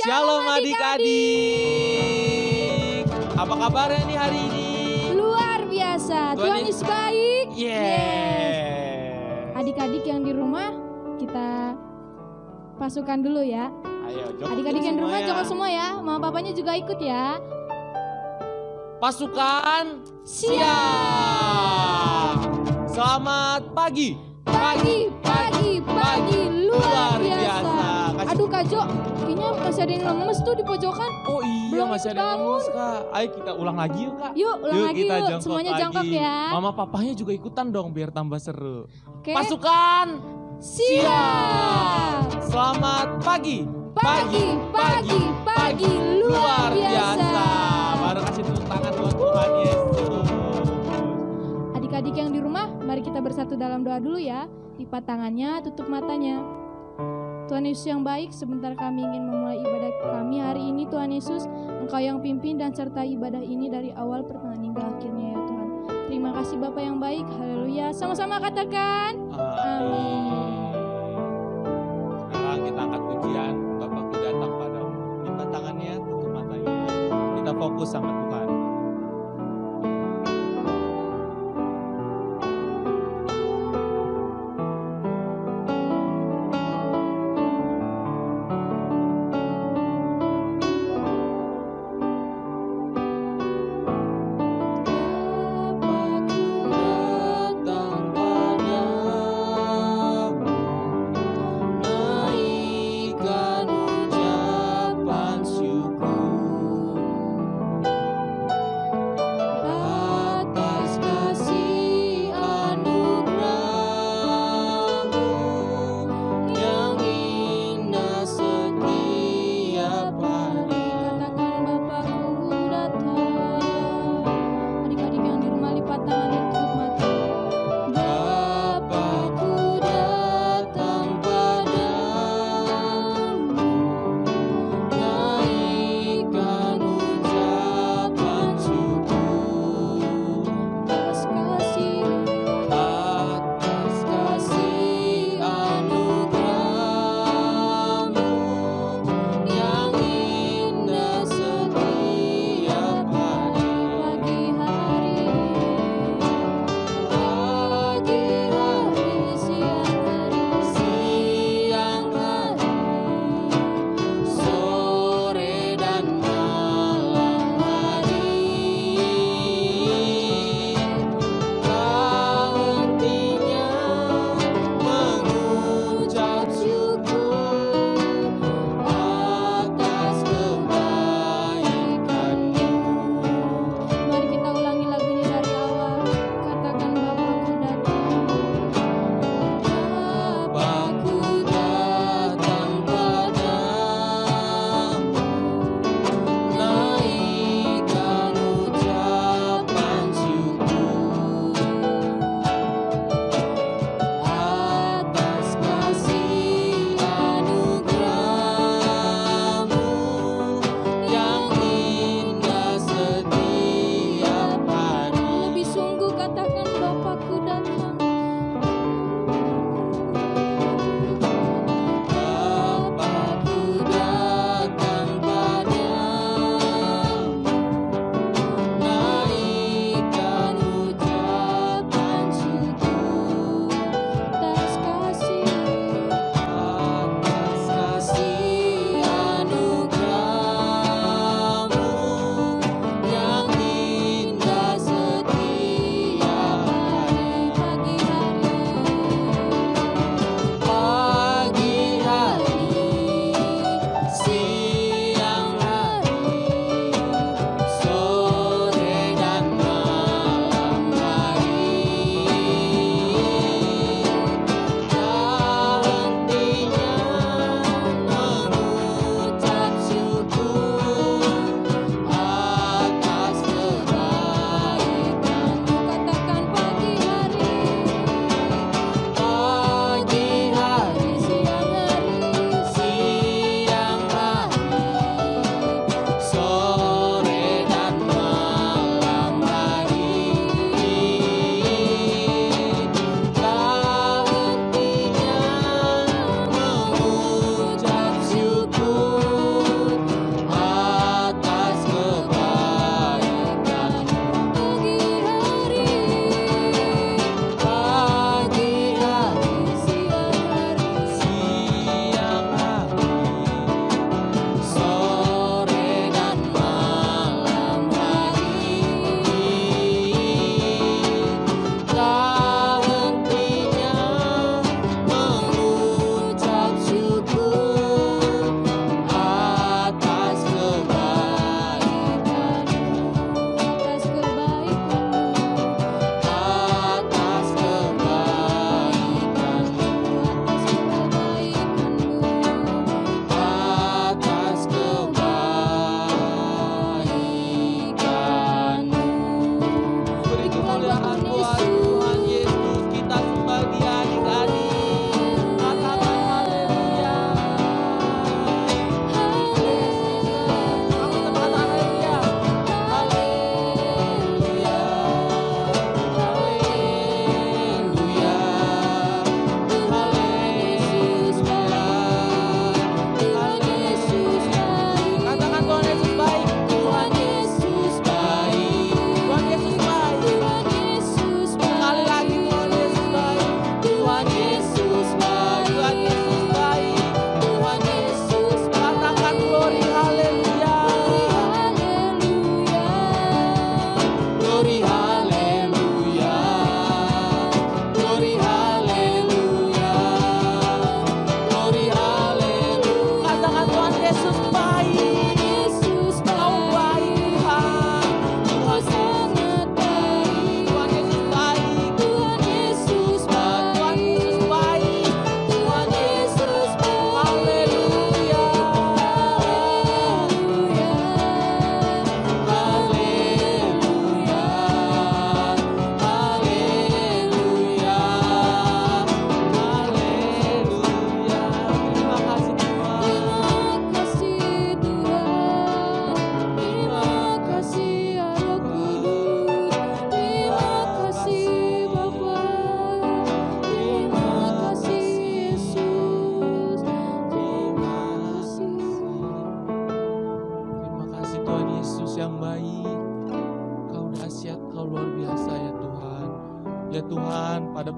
Shalom adik-adik. Apa kabarnya nih hari ini? Luar biasa. Tuhan Yesus baik. Yes. Adik-adik yang di rumah kita pasukan dulu ya. Ayo, adik-adik yang di rumah jongkok semua ya. Mama papanya juga ikut ya. Pasukan siap. Selamat pagi. Pagi. Luar biasa. Aduh Kak Jo, kayaknya masih ada yang lemes tuh di pojokan. Oh iya, belum masih ada yang lemes Kak. Ayo kita ulang lagi yuk Kak. Yuk ulang lagi kita yuk. Semuanya jongkok ya. Mama papanya juga ikutan dong biar tambah seru. Oke. Pasukan siap. Selamat pagi. Pagi. Luar biasa. Baru kasih tepuk tangan buat Tuhan Yesus. Adik-adik yang di rumah, mari kita bersatu dalam doa dulu ya. Lipat tangannya, tutup matanya. Tuhan Yesus yang baik, sebentar kami ingin memulai ibadah kami hari ini. Tuhan Yesus, Engkau yang pimpin dan sertai ibadah ini dari awal pertengahan hingga akhirnya ya Tuhan. Terima kasih Bapa yang baik, haleluya. Sama-sama katakan amin. Sekarang kita angkat pujian, Bapakku datang padamu. Lipat tangannya, tutup matanya. Kita fokus sama Tuhan.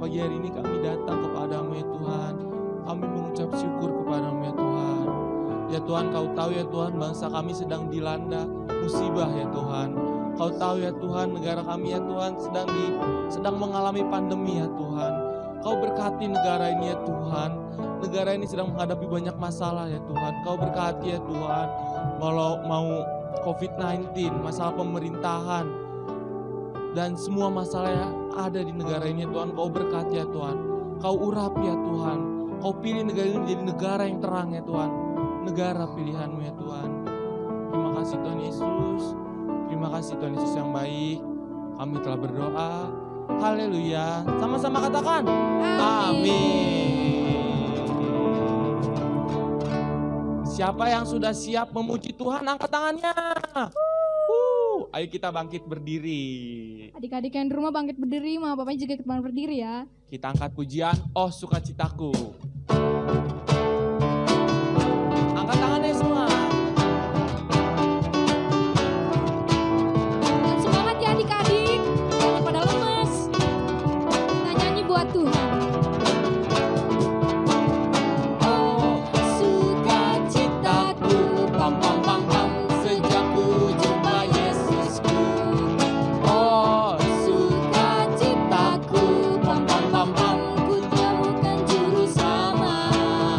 pagi hari ini kami datang kepadamu ya Tuhan. Kami mengucap syukur kepadamu ya Tuhan. Ya Tuhan, Kau tahu ya Tuhan, bangsa kami sedang dilanda musibah ya Tuhan. Kau tahu ya Tuhan, negara kami ya Tuhan sedang mengalami pandemi ya Tuhan. Kau berkati negara ini ya Tuhan. Negara ini sedang menghadapi banyak masalah ya Tuhan. Kau berkati ya Tuhan. Kalau mau COVID-19, masalah pemerintahan, dan semua masalah yang ada di negara ini ya Tuhan. Kau berkati ya Tuhan. Kau urapi ya Tuhan. Kau pilih negara ini menjadi negara yang terang ya Tuhan. Negara pilihan-Mu ya Tuhan. Terima kasih Tuhan Yesus. Terima kasih Tuhan Yesus yang baik. Kami telah berdoa. Haleluya. Sama-sama katakan. Amin. Siapa yang sudah siap memuji Tuhan, angkat tangannya. Ayo kita bangkit berdiri. Adik-adik yang di rumah bangkit berdiri, mama bapaknya juga kembali berdiri ya. Kita angkat pujian, oh sukacitaku. Angkat tangannya semua. Dan semangat ya adik-adik, jangan pada lemes. Kita nyanyi buat Tuhan. Oh sukacitaku, pam pam pam pam, sejak ku jumpa Yesusku. Oh sukacitaku, pam pam pam pam, ku temukan juru selamat.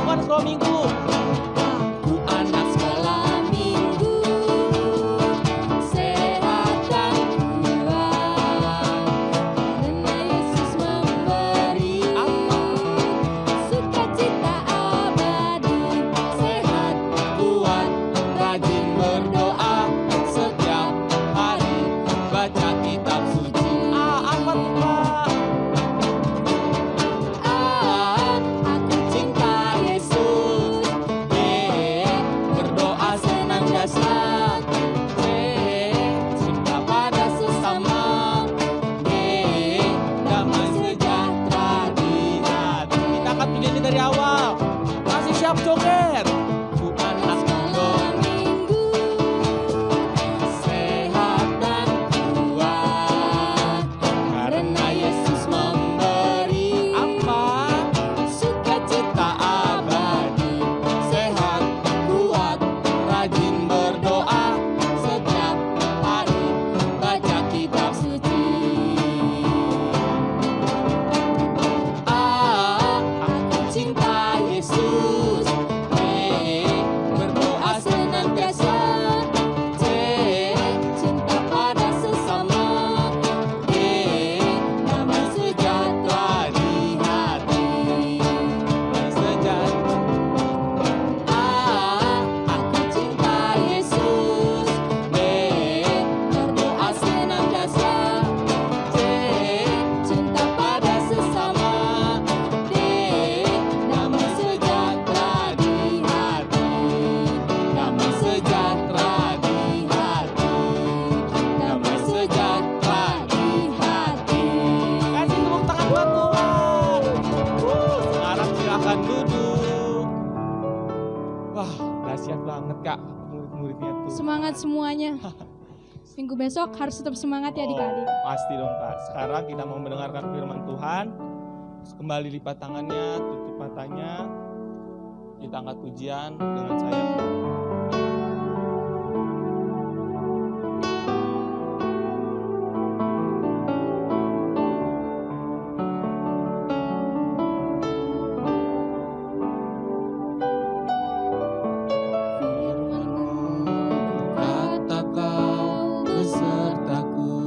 anak sekolah minggu. Aku anak sekolah minggu, sehat dan kuat, karena Yesus memberi sukacita abadi. Sehat, kuat, rajin berdoa setiap hari, baca kitab suci. Apa tuh Kak? Aku cinta Yesus, Berdoa senantiasa, cinta pada sesama, damai sejahtera di hati. Kita akan menyanyi dari awal. Masih siap joget? Ku anak sekolah minggu, sehat dan kuat, karena Yesus memberi sukacita abadi. Sehat, kuat, rajin berdoa setiap hari, baca kitab suci. Aku cinta Yesus, berdoa senantiasa, cinta pada sesama, damai sejahtera di hati. Damai sejahtera. Aku cinta Yesus, berdoa senantiasa, cinta pada sesama, damai sejahtera di hati. Damai sejahtera di hati. Damai sejahtera di hati. Kasih tepuk tangan buat Tuhan. Sekarang silakan duduk. Wah, dahsyat banget Kak, murid-muridnya tuh. semangat semuanya. Minggu besok harus tetap semangat ya adik-adik. Pasti dong Kak. Sekarang kita mau mendengarkan firman Tuhan. Terus kembali lipat tangannya, tutup matanya. Kita angkat pujian dengan saya. Kata kau besertaku,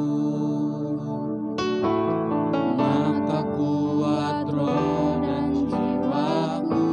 maka kuat roh dan jiwaku.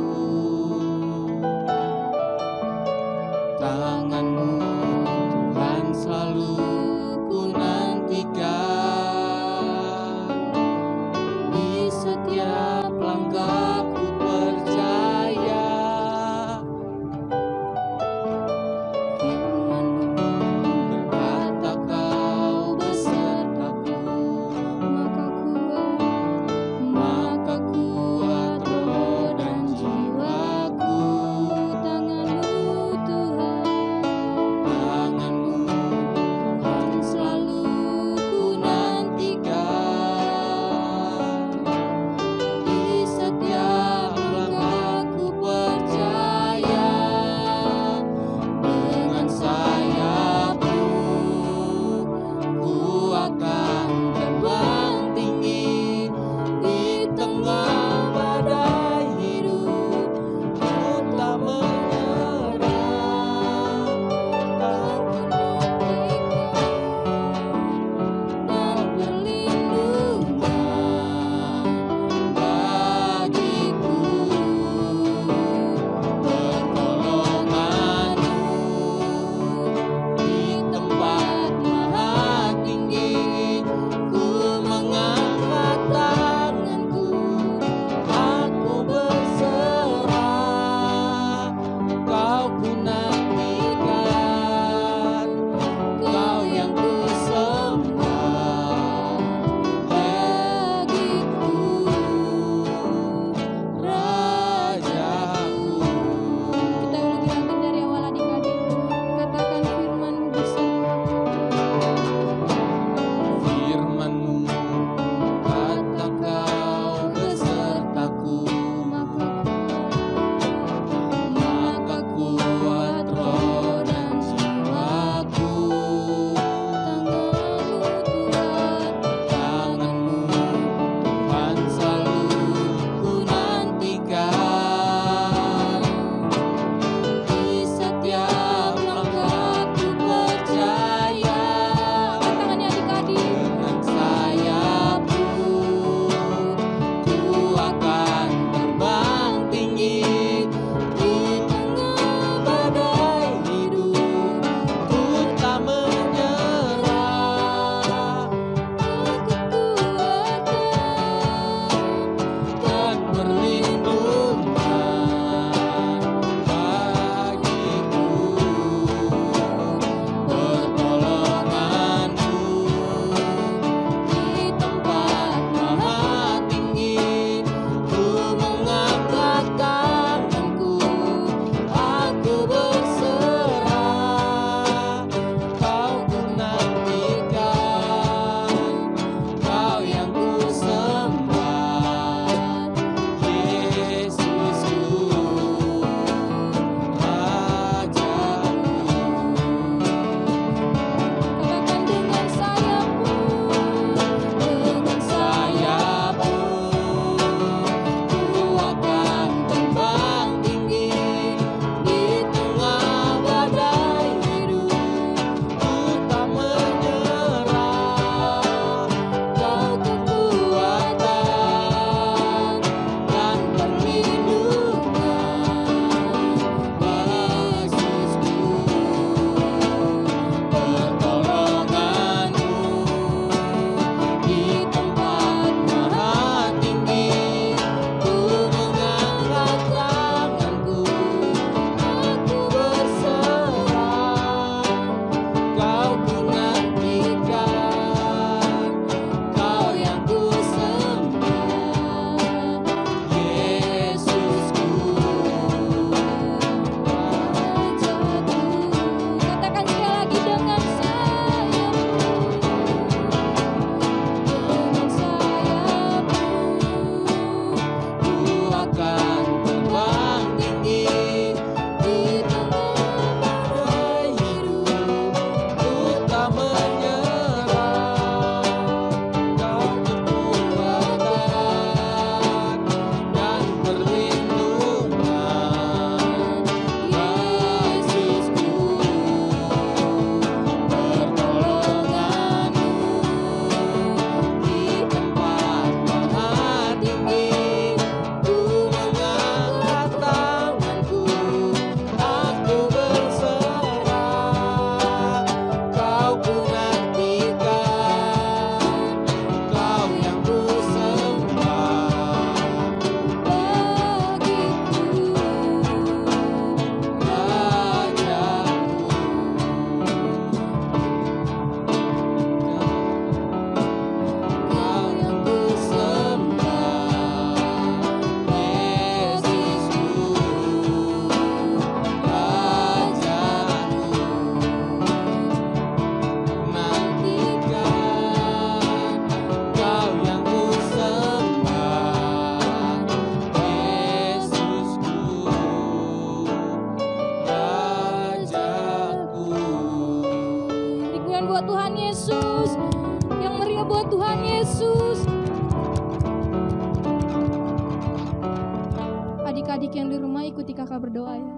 Adik-adik yang di rumah ikuti kakak berdoa ya.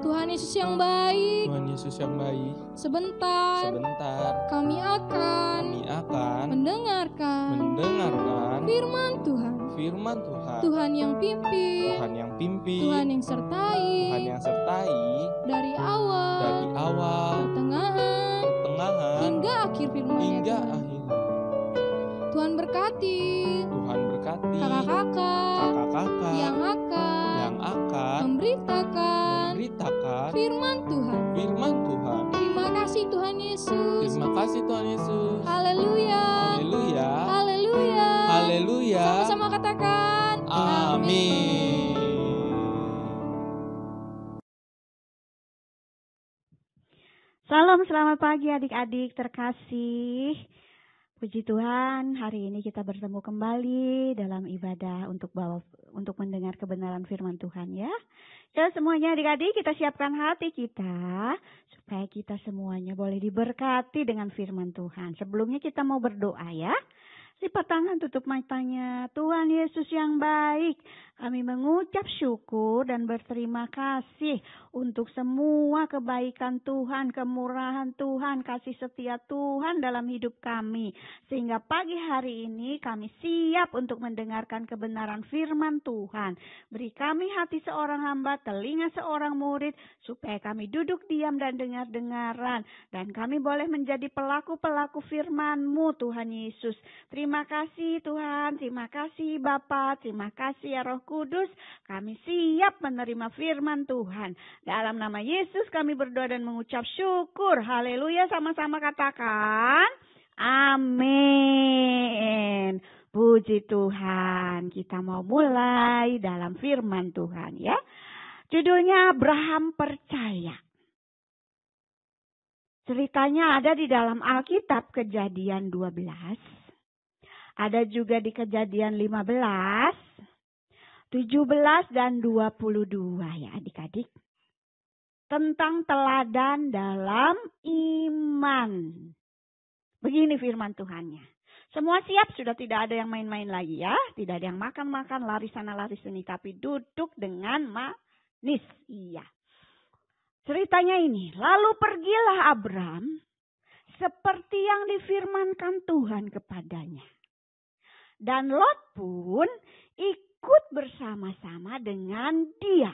Tuhan Yesus yang baik, Tuhan Yesus yang baik, sebentar kami akan mendengarkan firman Tuhan. Tuhan yang pimpin, Tuhan yang sertai dari awal, pertengahan hingga akhir firman-Nya Tuhan. Tuhan berkati kakak-kakak yang akan memberitakan firman Tuhan. Terima kasih Tuhan Yesus. Haleluya. Sama-sama katakan amin. Salam, selamat pagi adik-adik terkasih. Puji Tuhan, hari ini kita bertemu kembali dalam ibadah untuk mendengar kebenaran firman Tuhan ya. Semuanya adik-adik, kita siapkan hati kita supaya kita semuanya boleh diberkati dengan firman Tuhan. Sebelumnya kita mau berdoa ya. Lipat tangan, tutup matanya. Tuhan Yesus yang baik, kami mengucap syukur dan berterima kasih untuk semua kebaikan Tuhan, kemurahan Tuhan, kasih setia Tuhan dalam hidup kami. Sehingga pagi hari ini kami siap untuk mendengarkan kebenaran firman Tuhan. Beri kami hati seorang hamba, telinga seorang murid, supaya kami duduk diam dan dengar-dengaran. Dan kami boleh menjadi pelaku-pelaku firman-Mu Tuhan Yesus. Terima kasih Tuhan, terima kasih Bapa, terima kasih ya Roh Kudus. Kami siap menerima firman Tuhan. Dalam nama Yesus kami berdoa dan mengucap syukur. Haleluya, sama-sama katakan amin. Puji Tuhan, kita mau mulai dalam firman Tuhan ya. Judulnya Abraham percaya. Ceritanya ada di dalam Alkitab Kejadian 12. Ada juga di Kejadian 15, 17 dan 22 ya adik-adik. Tentang teladan dalam iman. Begini firman Tuhannya. Semua siap, sudah tidak ada yang main-main lagi ya. Tidak ada yang makan-makan, lari sana lari sini. Tapi duduk dengan manis. Iya. Ceritanya ini. Lalu pergilah Abram seperti yang difirmankan Tuhan kepadanya. Dan Lot pun ikut bersama-sama dengan dia.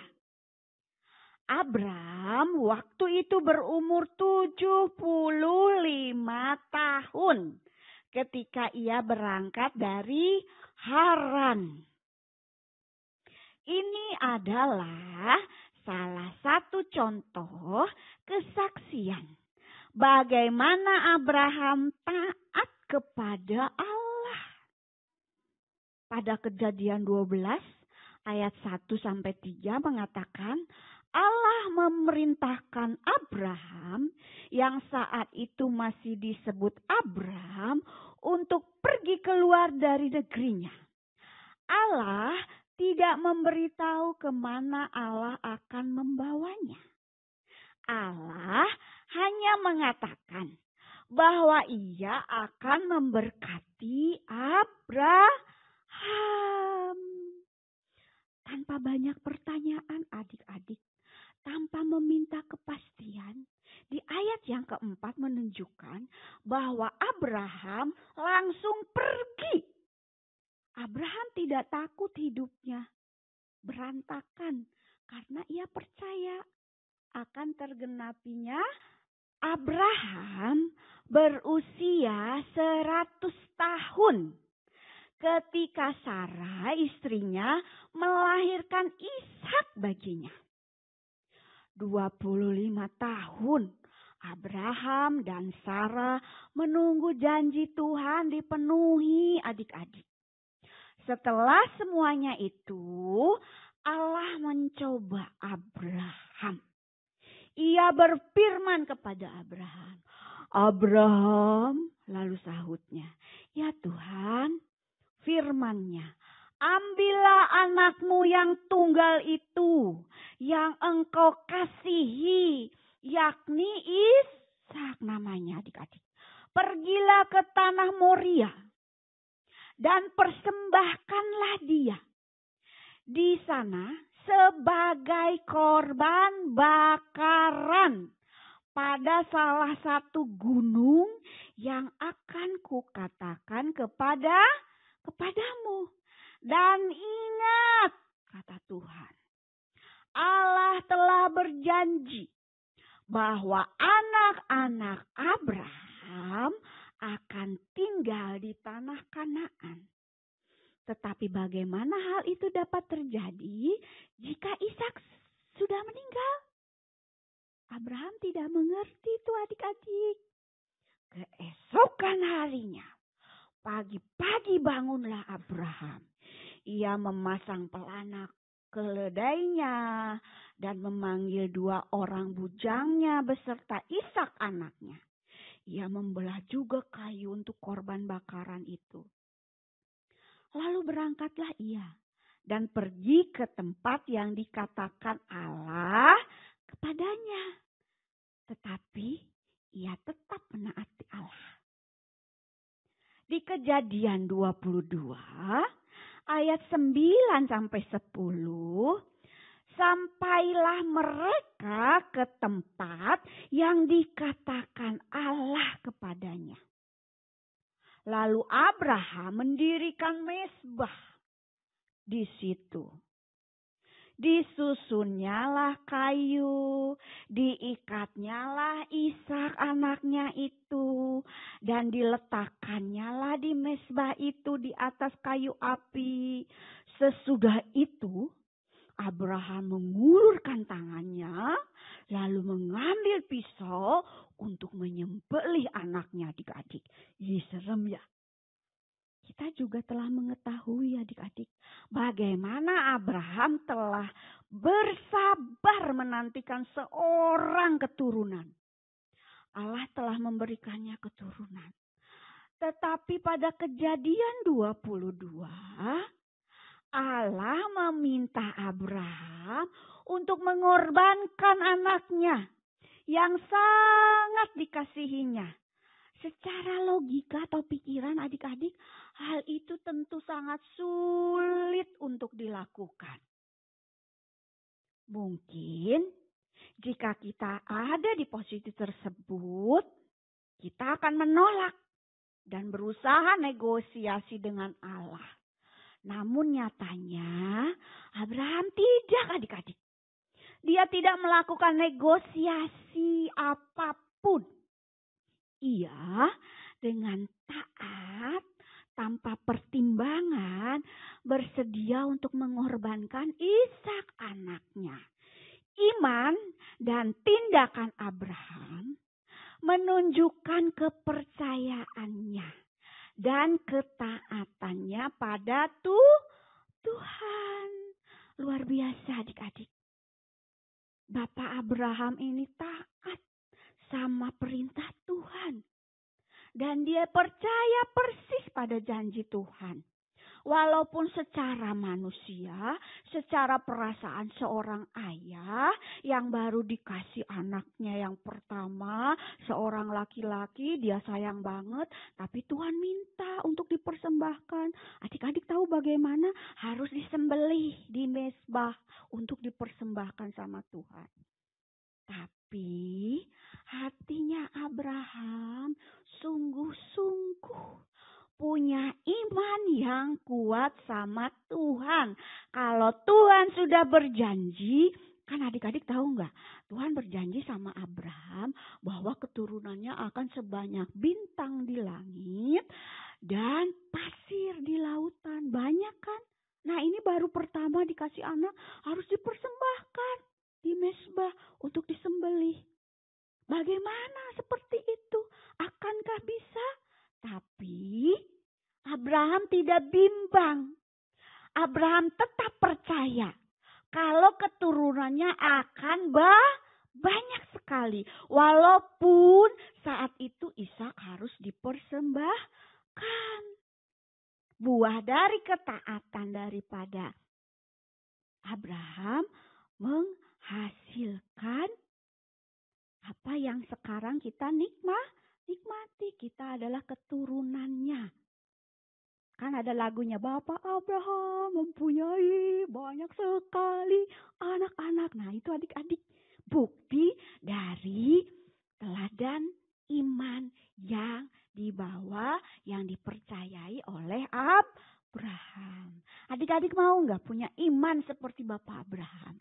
Abram waktu itu berumur 75 tahun ketika ia berangkat dari Haran. Ini adalah salah satu contoh kesaksian bagaimana Abraham taat kepada Allah. Pada Kejadian 12 ayat 1-3 mengatakan Allah memerintahkan Abraham yang saat itu masih disebut Abram untuk pergi keluar dari negerinya. Allah tidak memberitahu kemana Allah akan membawanya. Allah hanya mengatakan bahwa ia akan memberkati Abraham. Tanpa banyak pertanyaan adik-adik, tanpa meminta kepastian, di ayat yang keempat menunjukkan bahwa Abraham langsung pergi. Abraham tidak takut hidupnya berantakan karena ia percaya akan tergenapinya Abraham berusia 100 tahun. Ketika Sarah istrinya melahirkan Ishak baginya. 25 tahun Abraham dan Sarah menunggu janji Tuhan dipenuhi adik-adik. Setelah semuanya itu Allah mencoba Abraham. Ia berfirman kepada Abraham. Abraham, lalu sahutnya, ya Tuhan, firman-Nya, ambillah anakmu yang tunggal itu, yang engkau kasihi, yakni Ishak namanya adik-adik. Pergilah ke tanah Moria dan persembahkanlah dia. di sana sebagai korban bakaran pada salah satu gunung yang akan kukatakan kepadamu. Dan ingat, kata Tuhan, Allah telah berjanji bahwa anak-anak Abraham akan tinggal di tanah Kanaan. Tetapi bagaimana hal itu dapat terjadi jika Ishak sudah meninggal? Abraham tidak mengerti itu adik-adik. Keesokan harinya, pagi-pagi bangunlah Abraham. Ia memasang pelana keledainya dan memanggil 2 orang bujangnya beserta Ishak anaknya. Ia membelah juga kayu untuk korban bakaran itu. Lalu berangkatlah ia dan pergi ke tempat yang dikatakan Allah kepadanya. Tetapi ia tetap menaati Allah. Di Kejadian 22 ayat 9 sampai 10, sampailah mereka ke tempat yang dikatakan Allah kepadanya. Lalu Abraham mendirikan mezbah di situ. Disusunnyalah kayu, diikatnyalah Ishak anaknya itu, dan diletakannyalah di mezbah itu di atas kayu api. Sesudah itu Abraham mengulurkan tangannya, lalu mengambil pisau untuk menyembelih anaknya adik-adik. Ih, serem ya. Kita juga telah mengetahui adik-adik bagaimana Abraham telah bersabar menantikan seorang keturunan. Allah telah memberikannya keturunan. Tetapi pada Kejadian 22, Allah meminta Abraham untuk mengorbankan anaknya yang sangat dikasihinya. Secara logika atau pikiran adik-adik, hal itu tentu sangat sulit untuk dilakukan. Mungkin jika kita ada di posisi tersebut, kita akan menolak dan berusaha negosiasi dengan Allah. Namun nyatanya Abraham tidak adik-adik. Dia tidak melakukan negosiasi apapun. Ia dengan taat tanpa pertimbangan bersedia untuk mengorbankan Ishak anaknya. Iman dan tindakan Abraham menunjukkan kepercayaannya dan ketaatannya pada Tuhan. Luar biasa adik-adik. Bapak Abraham ini taat sama perintah Tuhan. Dan dia percaya persis pada janji Tuhan. Walaupun secara manusia, secara perasaan seorang ayah yang baru dikasih anaknya yang pertama, seorang laki-laki, dia sayang banget, tapi Tuhan minta untuk dipersembahkan. Adik-adik tahu bagaimana? Harus disembelih di mezbah untuk dipersembahkan sama Tuhan. Tapi hatinya Abraham sungguh-sungguh punya iman yang kuat sama Tuhan. Kalau Tuhan sudah berjanji, kan adik-adik tahu nggak? Tuhan berjanji sama Abraham bahwa keturunannya akan sebanyak bintang di langit dan pasir di lautan. Banyak kan? Nah ini baru pertama dikasih anak harus dipersembahkan di mezbah untuk disembelih. Bagaimana seperti itu? Akankah bisa? Tapi Abraham tidak bimbang. Abraham tetap percaya kalau keturunannya akan banyak sekali. Walaupun saat itu Ishak harus dipersembahkan. Buah dari ketaatan daripada Abraham menghasilkan apa yang sekarang kita nikmati. Kita adalah keturunannya. Kan ada lagunya, Bapak Abraham mempunyai banyak sekali anak-anak. Nah itu adik-adik bukti dari teladan iman yang dibawa, yang dipercayai oleh Abraham. Adik-adik mau nggak punya iman seperti Bapak Abraham?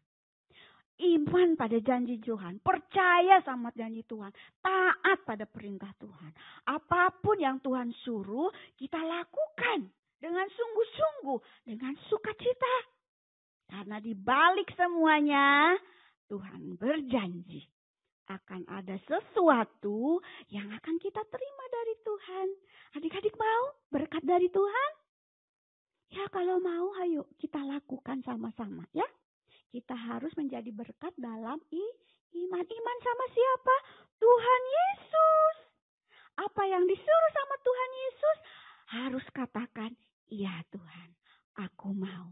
Iman pada janji Tuhan, percaya sama janji Tuhan, taat pada perintah Tuhan. Apapun yang Tuhan suruh, kita lakukan dengan sungguh-sungguh, dengan sukacita. Karena di balik semuanya, Tuhan berjanji akan ada sesuatu yang akan kita terima dari Tuhan. Adik-adik mau berkat dari Tuhan? Ya kalau mau, ayo kita lakukan sama-sama ya. Kita harus menjadi berkat dalam iman. Iman sama siapa? Tuhan Yesus. Apa yang disuruh sama Tuhan Yesus? Harus katakan, iya Tuhan, aku mau.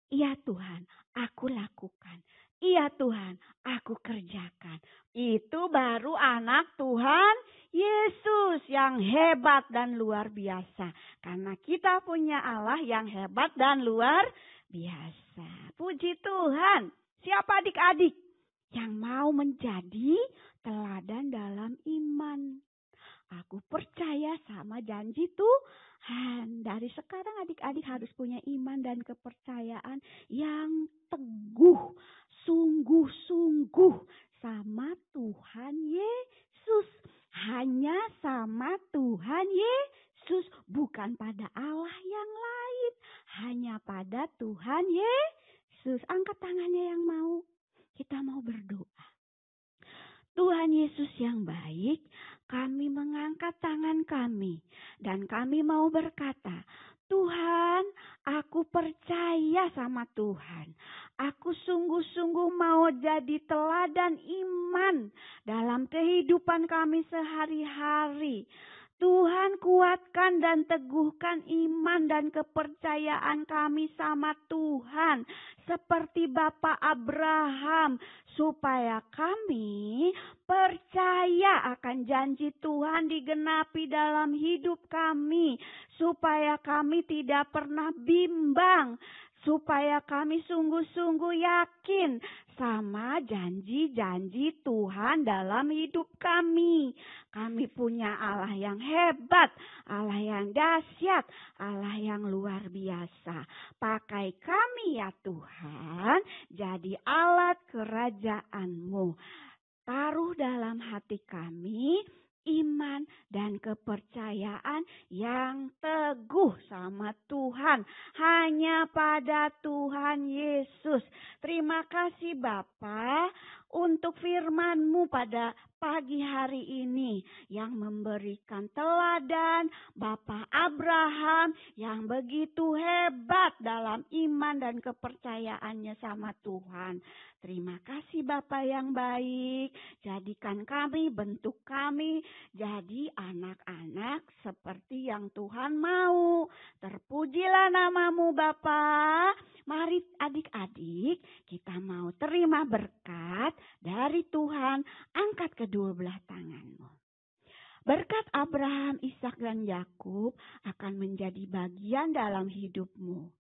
Iya Tuhan, aku lakukan. Iya Tuhan, aku kerjakan. Itu baru anak Tuhan Yesus yang hebat dan luar biasa. Karena kita punya Allah yang hebat dan luar biasa. Puji Tuhan. Siapa adik-adik yang mau menjadi teladan dalam iman? Aku percaya sama janji Tuhan. Dari sekarang adik-adik harus punya iman dan kepercayaan yang teguh. Sungguh-sungguh sama Tuhan Yesus. Hanya sama Tuhan Yesus. Bukan pada Allah yang lain. Hanya pada Tuhan Yesus. Angkat tangannya yang mau. Kita mau berdoa. Tuhan Yesus yang baik, kami mengangkat tangan kami. Dan kami mau berkata, Tuhan, aku percaya sama Tuhan. Aku sungguh-sungguh mau jadi teladan iman dalam kehidupan kami sehari-hari. Tuhan kuatkan dan teguhkan iman dan kepercayaan kami sama Tuhan. Seperti Bapak Abraham. Supaya kami percaya akan janji Tuhan digenapi dalam hidup kami. Supaya kami tidak pernah bimbang. Supaya kami sungguh-sungguh yakin sama janji-janji Tuhan dalam hidup kami. Kami punya Allah yang hebat, Allah yang dahsyat, Allah yang luar biasa. Pakai kami ya Tuhan, jadi alat kerajaan-Mu. Taruh dalam hati kami iman dan kepercayaan yang teguh sama Tuhan. Hanya pada Tuhan Yesus. Terima kasih Bapa untuk firman-Mu pada pagi hari ini. Yang memberikan teladan Bapak Abraham yang begitu hebat dalam iman dan kepercayaannya sama Tuhan. Terima kasih Bapa yang baik. Jadikan kami, bentuk kami jadi anak-anak seperti yang Tuhan mau. Terpujilah nama-Mu Bapa. Mari adik-adik kita mau terima berkat dari Tuhan. Angkat kedua belah tanganmu. Berkat Abraham, Ishak dan Yakub akan menjadi bagian dalam hidupmu.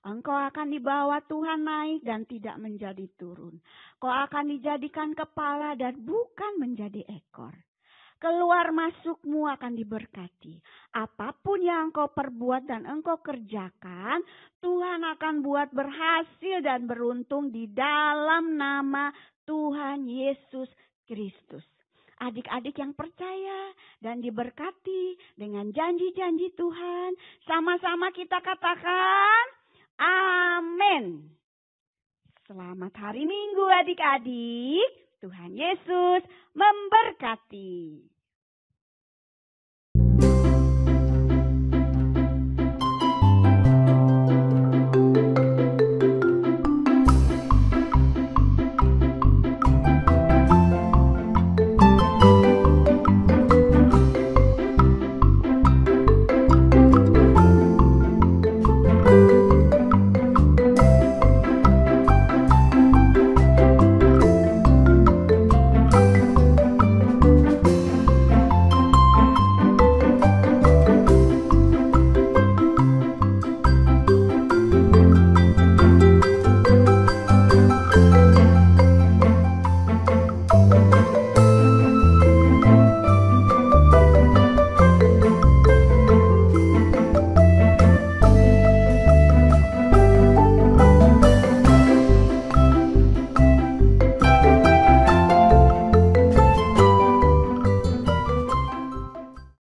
Engkau akan dibawa Tuhan naik dan tidak menjadi turun. Kau akan dijadikan kepala dan bukan menjadi ekor. Keluar masukmu akan diberkati. Apapun yang engkau perbuat dan engkau kerjakan, Tuhan akan buat berhasil dan beruntung di dalam nama Tuhan Yesus Kristus. Adik-adik yang percaya dan diberkati dengan janji-janji Tuhan, sama-sama kita katakan, amin. Selamat hari Minggu adik-adik. Tuhan Yesus memberkati.